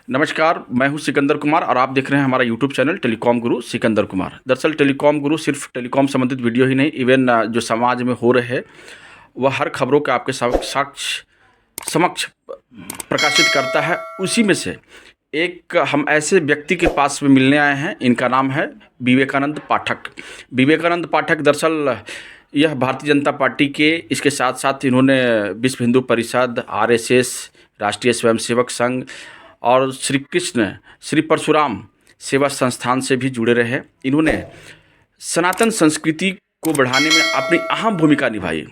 नमस्कार, मैं हूं सिकंदर कुमार और आप देख रहे हैं हमारा यूट्यूब चैनल टेलीकॉम गुरु सिकंदर कुमार। दरअसल टेलीकॉम गुरु सिर्फ टेलीकॉम संबंधित वीडियो ही नहीं, इवन जो समाज में हो रहे हैं वह हर खबरों का आपके समक्ष प्रकाशित करता है। उसी में से एक हम ऐसे व्यक्ति के पास में मिलने आए हैं। इनका नाम है विवेकानंद पाठक। विवेकानंद पाठक दरअसल यह भारतीय जनता पार्टी के, इसके साथ साथ इन्होंने विश्व हिंदू परिषद, आरएसएस, राष्ट्रीय स्वयंसेवक संघ और श्री परशुराम सेवा संस्थान से भी जुड़े रहे। इन्होंने सनातन संस्कृति को बढ़ाने में अपनी अहम भूमिका निभाई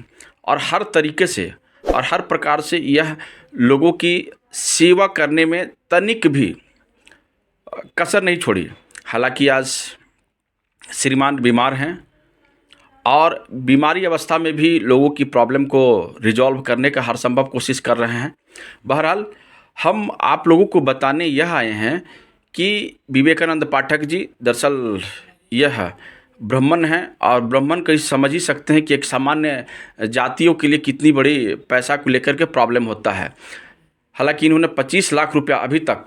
और हर तरीके से और हर प्रकार से यह लोगों की सेवा करने में तनिक भी कसर नहीं छोड़ी। हालांकि आज श्रीमान बीमार हैं और बीमारी अवस्था में भी लोगों की प्रॉब्लम को रिजॉल्व करने का हर संभव कोशिश कर रहे हैं। बहरहाल हम आप लोगों को बताने यह आए हैं कि विवेकानंद पाठक जी दरअसल यह ब्राह्मण हैं और ब्राह्मण को समझ ही सकते हैं कि एक सामान्य जातियों के लिए कितनी बड़ी पैसा को लेकर के प्रॉब्लम होता है। हालांकि इन्होंने 25 लाख रुपया अभी तक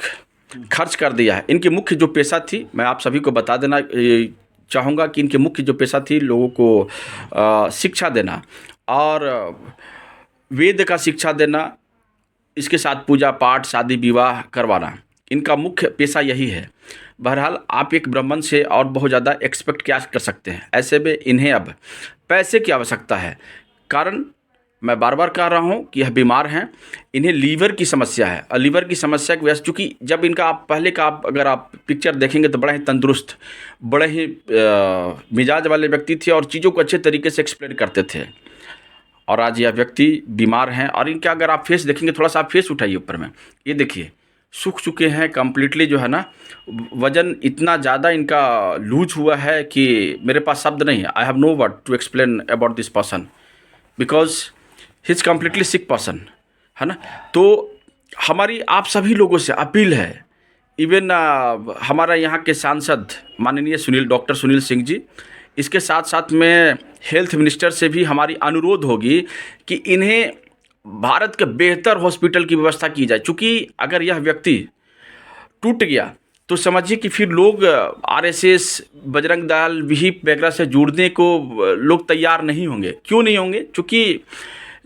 खर्च कर दिया है। इनकी मुख्य जो पेशा थी, मैं आप सभी को बता देना चाहूँगा कि इनकी मुख्य जो पेशा थी लोगों को शिक्षा देना और वेद का शिक्षा देना, इसके साथ पूजा पाठ, शादी विवाह करवाना, इनका मुख्य पेशा यही है। बहरहाल आप एक ब्राह्मण से और बहुत ज़्यादा एक्सपेक्ट क्या कर सकते हैं। ऐसे में इन्हें अब पैसे की आवश्यकता है। कारण मैं बार बार कह रहा हूँ कि यह बीमार हैं, इन्हें लीवर की समस्या है और लीवर की समस्या की वजह से, चूँकि जब इनका आप पहले का अगर आप पिक्चर देखेंगे तो बड़ा ही तंदुरुस्त, बड़े ही मिजाज वाले व्यक्ति थे और चीज़ों को अच्छे तरीके से एक्सप्लेन करते थे। और आज यह व्यक्ति बीमार हैं और इनका अगर आप फेस देखेंगे, थोड़ा सा आप फेस उठाइए ऊपर में, ये देखिए सूख चुके हैं कम्प्लीटली, जो है ना, वजन इतना ज़्यादा इनका लूज हुआ है कि मेरे पास शब्द नहीं है। I have no word to explain about this person because he is completely sick person, है ना। तो हमारी आप सभी लोगों से अपील है, इवन हमारा यहाँ के सांसद माननीय डॉक्टर सुनील सिंह जी, इसके साथ साथ में हेल्थ मिनिस्टर से भी हमारी अनुरोध होगी कि इन्हें भारत के बेहतर हॉस्पिटल की व्यवस्था की जाए। चूँकि अगर यह व्यक्ति टूट गया तो समझिए कि फिर लोग आरएसएस, बजरंग दल, विहिप वगैरह से जुड़ने को लोग तैयार नहीं होंगे। क्यों नहीं होंगे? चूँकि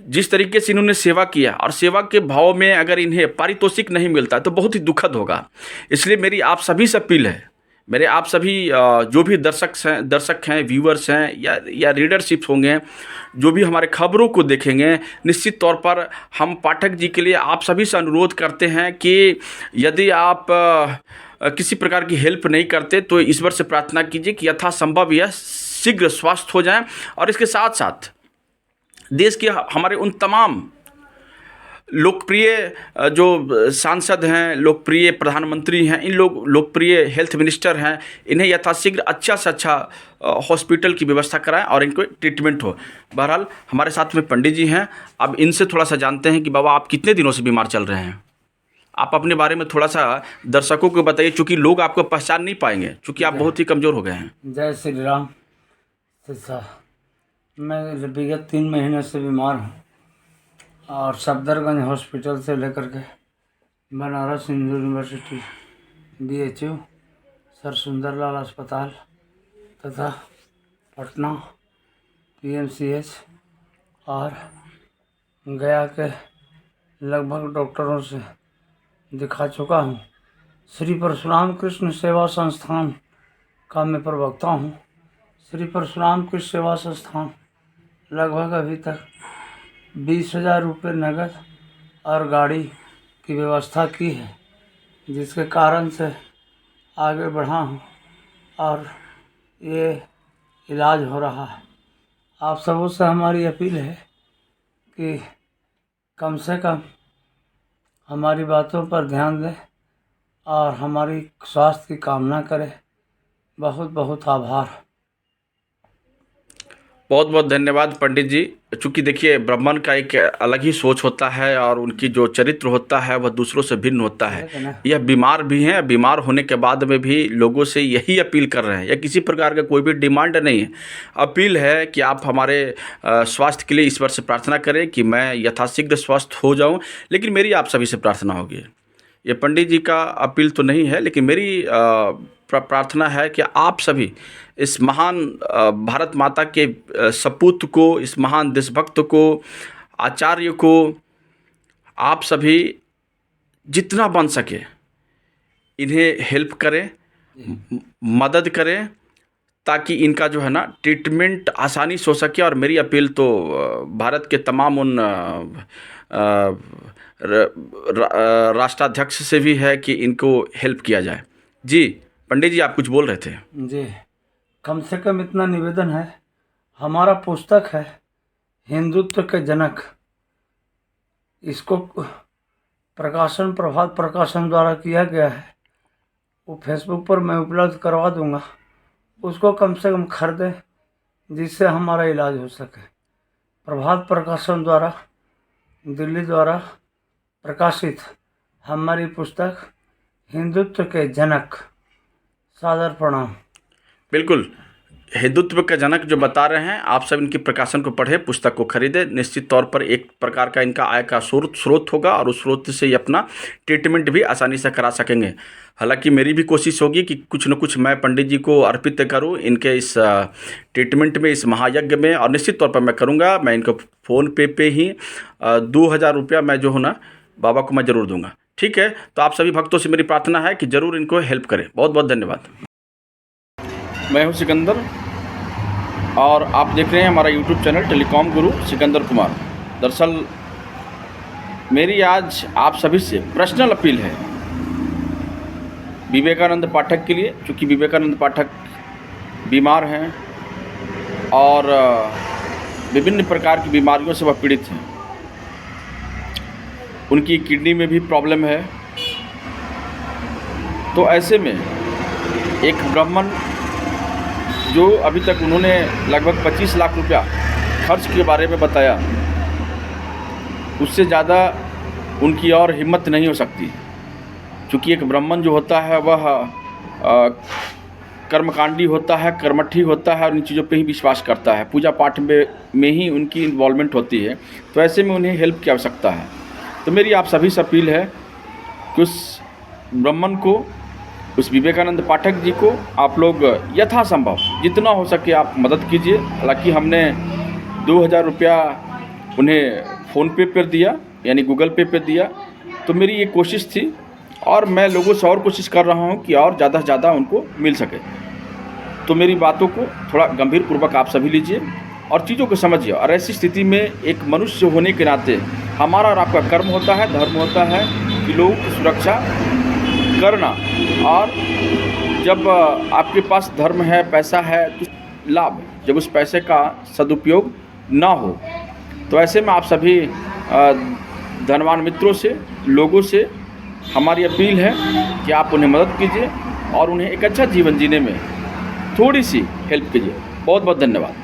जिस तरीके से इन्होंने सेवा किया और सेवा के भाव में अगर इन्हें पारितोषिक नहीं मिलता तो बहुत ही दुखद होगा। इसलिए मेरी आप सभी से अपील है, मेरे आप सभी जो भी दर्शक हैं, व्यूअर्स हैं या रीडरशिप होंगे, जो भी हमारे खबरों को देखेंगे, निश्चित तौर पर हम पाठक जी के लिए आप सभी से अनुरोध करते हैं कि यदि आप किसी प्रकार की हेल्प नहीं करते तो ईश्वर से प्रार्थना कीजिए कि यथासंभव यह शीघ्र स्वस्थ हो जाएं। और इसके साथ साथ देश के हमारे उन तमाम लोकप्रिय जो सांसद हैं, लोकप्रिय प्रधानमंत्री हैं, इन लोकप्रिय हेल्थ मिनिस्टर हैं, इन्हें यथाशीघ्र अच्छा से अच्छा हॉस्पिटल की व्यवस्था कराएं और इनको ट्रीटमेंट हो। बहरहाल हमारे साथ में पंडित जी हैं, अब इनसे थोड़ा सा जानते हैं कि बाबा आप कितने दिनों से बीमार चल रहे हैं। आप अपने बारे में थोड़ा सा दर्शकों को बताइए, चूँकि लोग आपको पहचान नहीं पाएंगे, चूँकि आप बहुत ही कमज़ोर हो गए हैं। जय श्री राम। मैं विगत 3 महीने से बीमार हूँ और सफदरगंज हॉस्पिटल से लेकर के Banaras Hindu University, BHU, sir Sundarlal अस्पताल तथा पटना PMCH और गया के लगभग डॉक्टरों से दिखा चुका हूँ। श्री परशुराम कृष्ण सेवा संस्थान का मैं प्रवक्ता हूँ। श्री परशुराम कृष्ण सेवा संस्थान लगभग अभी तक 20,000 रुपये नगद और गाड़ी की व्यवस्था की है, जिसके कारण से आगे बढ़ा हूँ और ये इलाज हो रहा है। आप सबों से हमारी अपील है कि कम से कम हमारी बातों पर ध्यान दें और हमारी स्वास्थ्य की कामना करें। बहुत बहुत आभार। बहुत बहुत धन्यवाद पंडित जी। चूँकि देखिए, ब्राह्मण का एक अलग ही सोच होता है और उनकी जो चरित्र होता है वह दूसरों से भिन्न होता है। यह बीमार भी हैं, बीमार होने के बाद में भी लोगों से यही अपील कर रहे हैं, या किसी प्रकार का कोई भी डिमांड नहीं है, अपील है कि आप हमारे स्वास्थ्य के लिए ईश्वर से प्रार्थना करें कि मैं यथाशीघ्र स्वस्थ हो जाऊँ। लेकिन मेरी आप सभी से प्रार्थना होगी ये पंडित जी का अपील तो नहीं है, लेकिन मेरी प्रार्थना है कि आप सभी इस महान भारत माता के सपूत को, इस महान देशभक्त को, आचार्य को आप सभी जितना बन सके इन्हें हेल्प करें, मदद करें, ताकि इनका जो है ना ट्रीटमेंट आसानी से हो सके। और मेरी अपील तो भारत के तमाम उन राष्ट्राध्यक्ष से भी है कि इनको हेल्प किया जाए। जी पंडित जी, आप कुछ बोल रहे थे। जी, कम से कम इतना निवेदन है, हमारा पुस्तक है हिंदुत्व के जनक, इसको प्रकाशन प्रभात प्रकाशन द्वारा किया गया है, वो फेसबुक पर मैं उपलब्ध करवा दूंगा, उसको कम से कम खरीदें जिससे हमारा इलाज हो सके। प्रभात प्रकाशन द्वारा, दिल्ली द्वारा प्रकाशित हमारी पुस्तक हिंदुत्व के जनक। सादर प्रणाम। बिल्कुल, हिंदुत्व का जनक जो बता रहे हैं, आप सब इनकी प्रकाशन को पढ़ें, पुस्तक को खरीदें। निश्चित तौर पर एक प्रकार का इनका आय का स्रोत होगा और उस स्रोत से ये अपना ट्रीटमेंट भी आसानी से करा सकेंगे। हालांकि मेरी भी कोशिश होगी कि कुछ न कुछ मैं पंडित जी को अर्पित करूं इनके इस ट्रीटमेंट में, इस महायज्ञ में, और निश्चित तौर पर मैं करूंगा। मैं इनको फ़ोन पे ही 2000 रुपया मैं जो है ना बाबा को मैं ज़रूर दूंगा। ठीक है, तो आप सभी भक्तों से मेरी प्रार्थना है कि ज़रूर इनको हेल्प करें। बहुत बहुत धन्यवाद। मैं हूं सिकंदर और आप देख रहे हैं हमारा यूट्यूब चैनल टेलीकॉम गुरु सिकंदर कुमार। दरअसल मेरी आज आप सभी से पर्सनल अपील है विवेकानंद पाठक के लिए, क्योंकि विवेकानंद पाठक बीमार हैं और विभिन्न प्रकार की बीमारियों से वह पीड़ित हैं। उनकी किडनी में भी प्रॉब्लम है। तो ऐसे में एक ब्राह्मण जो अभी तक उन्होंने लगभग 25 लाख रुपया खर्च के बारे में बताया, उससे ज़्यादा उनकी और हिम्मत नहीं हो सकती, क्योंकि एक ब्राह्मण जो होता है वह कर्मकांडी होता है, कर्मठी होता है और इन चीज़ों पे ही विश्वास करता है, पूजा पाठ में ही उनकी इन्वॉल्वमेंट होती है। तो ऐसे में उन्हें हेल्प की आवश्यकता है। तो मेरी आप सभी से अपील है कि उस ब्राह्मण को, उस विवेकानंद पाठक जी को आप लोग यथासंभव जितना हो सके आप मदद कीजिए। हालांकि हमने 2000 रुपया उन्हें फ़ोनपे पर दिया, यानी गूगल पे पर दिया। तो मेरी ये कोशिश थी और मैं लोगों से और कोशिश कर रहा हूँ कि और ज़्यादा से ज़्यादा उनको मिल सके। तो मेरी बातों को थोड़ा गंभीर पूर्वक आप सभी लीजिए और चीज़ों को समझिए। और ऐसी स्थिति में एक मनुष्य होने के नाते हमारा और आपका कर्म होता है, धर्म होता है कि लोगों की सुरक्षा करना। और जब आपके पास धर्म है, पैसा है, तो लाभ, जब उस पैसे का सदुपयोग ना हो, तो ऐसे में आप सभी धनवान मित्रों से, लोगों से हमारी अपील है कि आप उन्हें मदद कीजिए और उन्हें एक अच्छा जीवन जीने में थोड़ी सी हेल्प कीजिए। बहुत बहुत धन्यवाद।